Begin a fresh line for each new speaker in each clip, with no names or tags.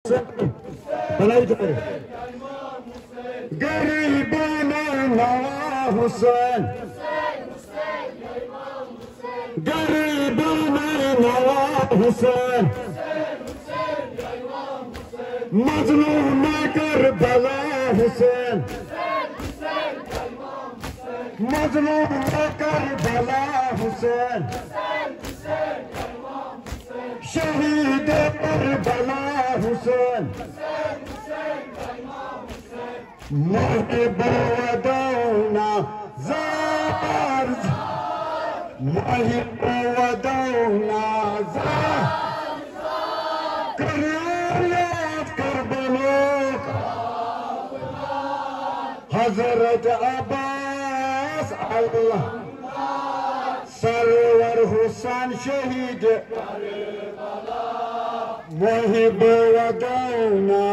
बनाई जाए गरीबों नवा हुसैन गरीबों नवा हुसैन मजलूम करबला हुसैन मजलूम करबला हुसैन शहीद करबला हुसैन महबूबा दौना जार महबूबा दौना जार हजरत अब्बास अल्लाह सरवर हुसैन शहीद महबूबा दौना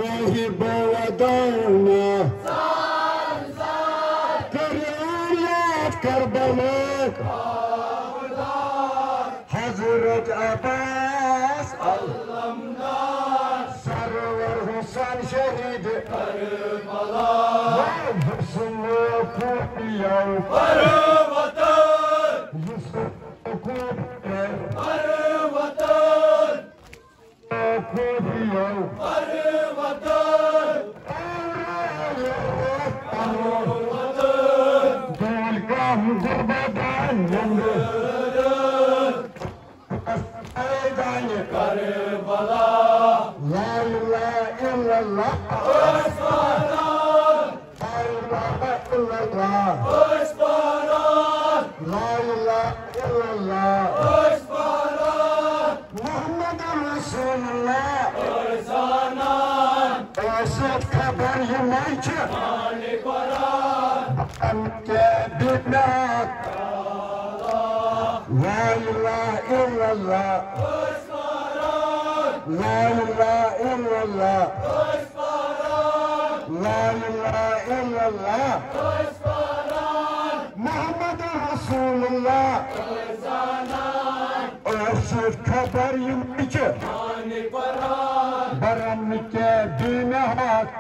महबूबा दौना करियात करबला हजरत अब्बास सरवर हुसैन शहीद करबला हुस्न को पिया पर वतन हुस्न को पर वतन को पिया पर वतन दिल का गुरबदान करबला ला इलाहा इल्लल्लाह ला इलाहा इल्लल्लाह ला इलाहा इल्लल्लाह मुहम्मद रसूलुल्लाह ऐसे खबर यमाच के बिना ला इलाहा इल्लल्लाह ला इलाहा इल्लल्लाह ला इलाहा इल्लल्लाह मुहम्मद रसूलुल्लाह ऐसे खबर यमाच बरम के दिन हाथ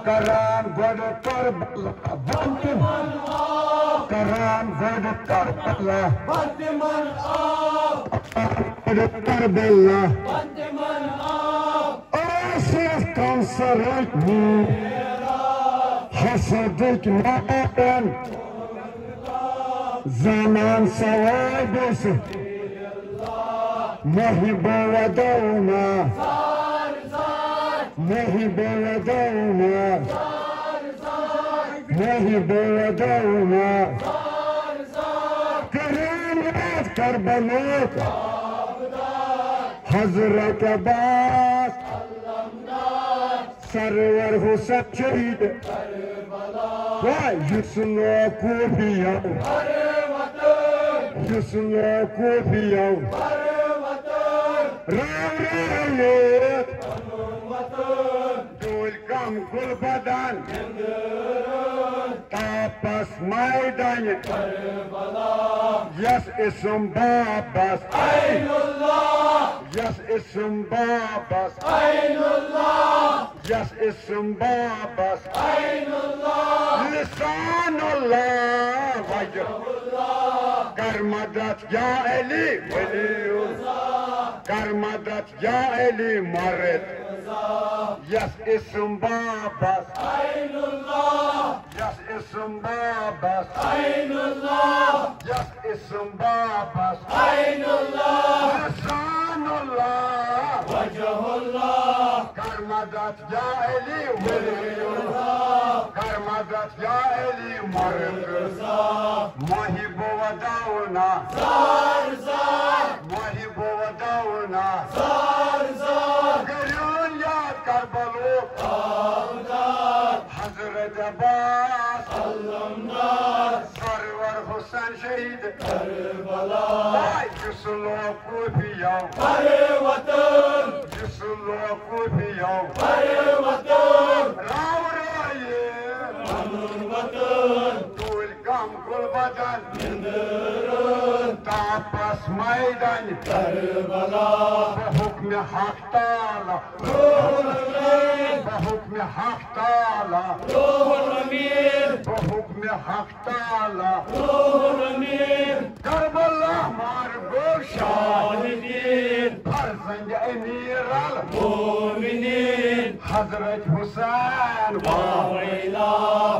करान गोड करबला बंदमन करान गोड करबला बंदमन करबला बंदमन ऐसे कंसरत हसदक नान zaman savaş महबूबा दौना महबूबा दौना महबूबा दौना करीमत करबला हजरत अब्बास सरवर हुसैन शहीद युसनो कोबिया युसनो कोबिया Dul kam gul badan tapas maidan Yes ism babas Aynullah Yes ism babas Aynullah Yes ism babas Aynullah Lisanullah Vajhullah Karmadat ya eli Veliullah Karmadat ya eli maret Yes ism babas Aynullah Yes ism babas Aynullah Yes ism babas Aynullah Lisanullah Vajhullah Karmadat ya eli Veliullah Karmadat ya eli maret Mahibova dauna Zar zar Mahibova dauna Zar zar Gariyon yad Karbalo Avdar Hazret Abbas Allamdar Sarvar Hussain Şehid Karbala Yusullu Kufiyav Kare Vatan Yusullu Kufiyav Kare Vatan Rav Raye Anur Vatan Dul Kam Kul Badan Tapas मैदान
Karbala
बहुक्म हक ताला बहुक्म हक ताला
रूहुल अमीन
बहुक्म हक ताला
रूहुल अमीन
Karbala मार गो
शाहिदीन
फर्जंद अमीर अल
मोमिनीन
हजरत हुसैन
वावैला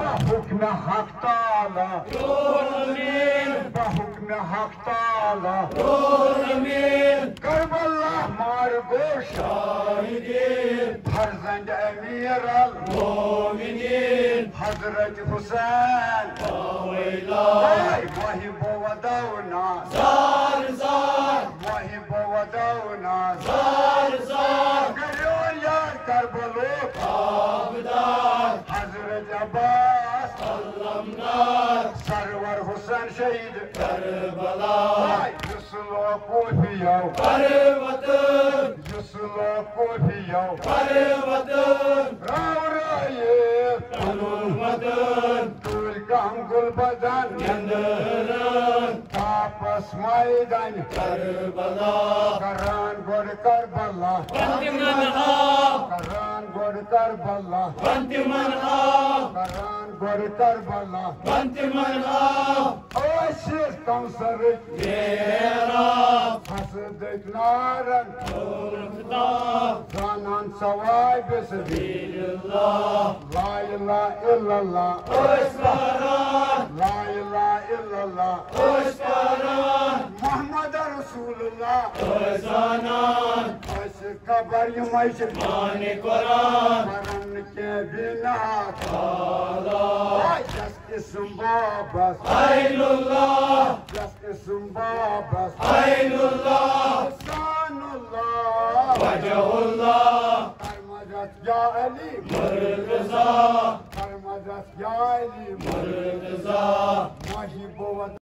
बहुक्म हक ताला
रूहुल अमीन
बहुक्म हक ताला
रूहुल अमीन
करबला मार गो
शाहिदीन
फर्जंद अमीर अल
मोमिनीन
हजरत हुसैन
वावैला
वही बोवदौना
जार जार
वही बोवदौना
जार जार
करो यार करबलो
आबदार
हजरत अब्बास
अलमनार
सरवर हुसैन शहीद
करबला
जुसलो कोफियो
करवतन
जुसलो कोफियो
करवतन
रावराये
अनुमतन
तुल काम गुल बदन
यंदरन
तापस मैदान
करबला
करान गोड़ करबला
अंतिमन आ
करान गोड़ करबला
अंतिमन आ
करान गोड़ करबला
अंतिमन आ
ओशिस कौसर
मेरा
हसद नारन
खुदा
जानन सवाय बिसदी
इल्लाह
ला इलाहा इल्लल्लाह
ओस्परान
ला इलाहा इल्लल्लाह
ओस्परान
मोहम्मद रसूलुल्लाह
ओसानान
अस कबर यमश
माने कुरान
मरन के बिना
ताला
जस इसम बाबस
ऐनुल्लाह
जस इसम बाबस
ऐनुल्लाह
सानुल्लाह
वजहुल्लाह
फरमाजत या अली
मुर्तज़ा
फरमाजत या अली
मुर्तज़ा
माही बोवत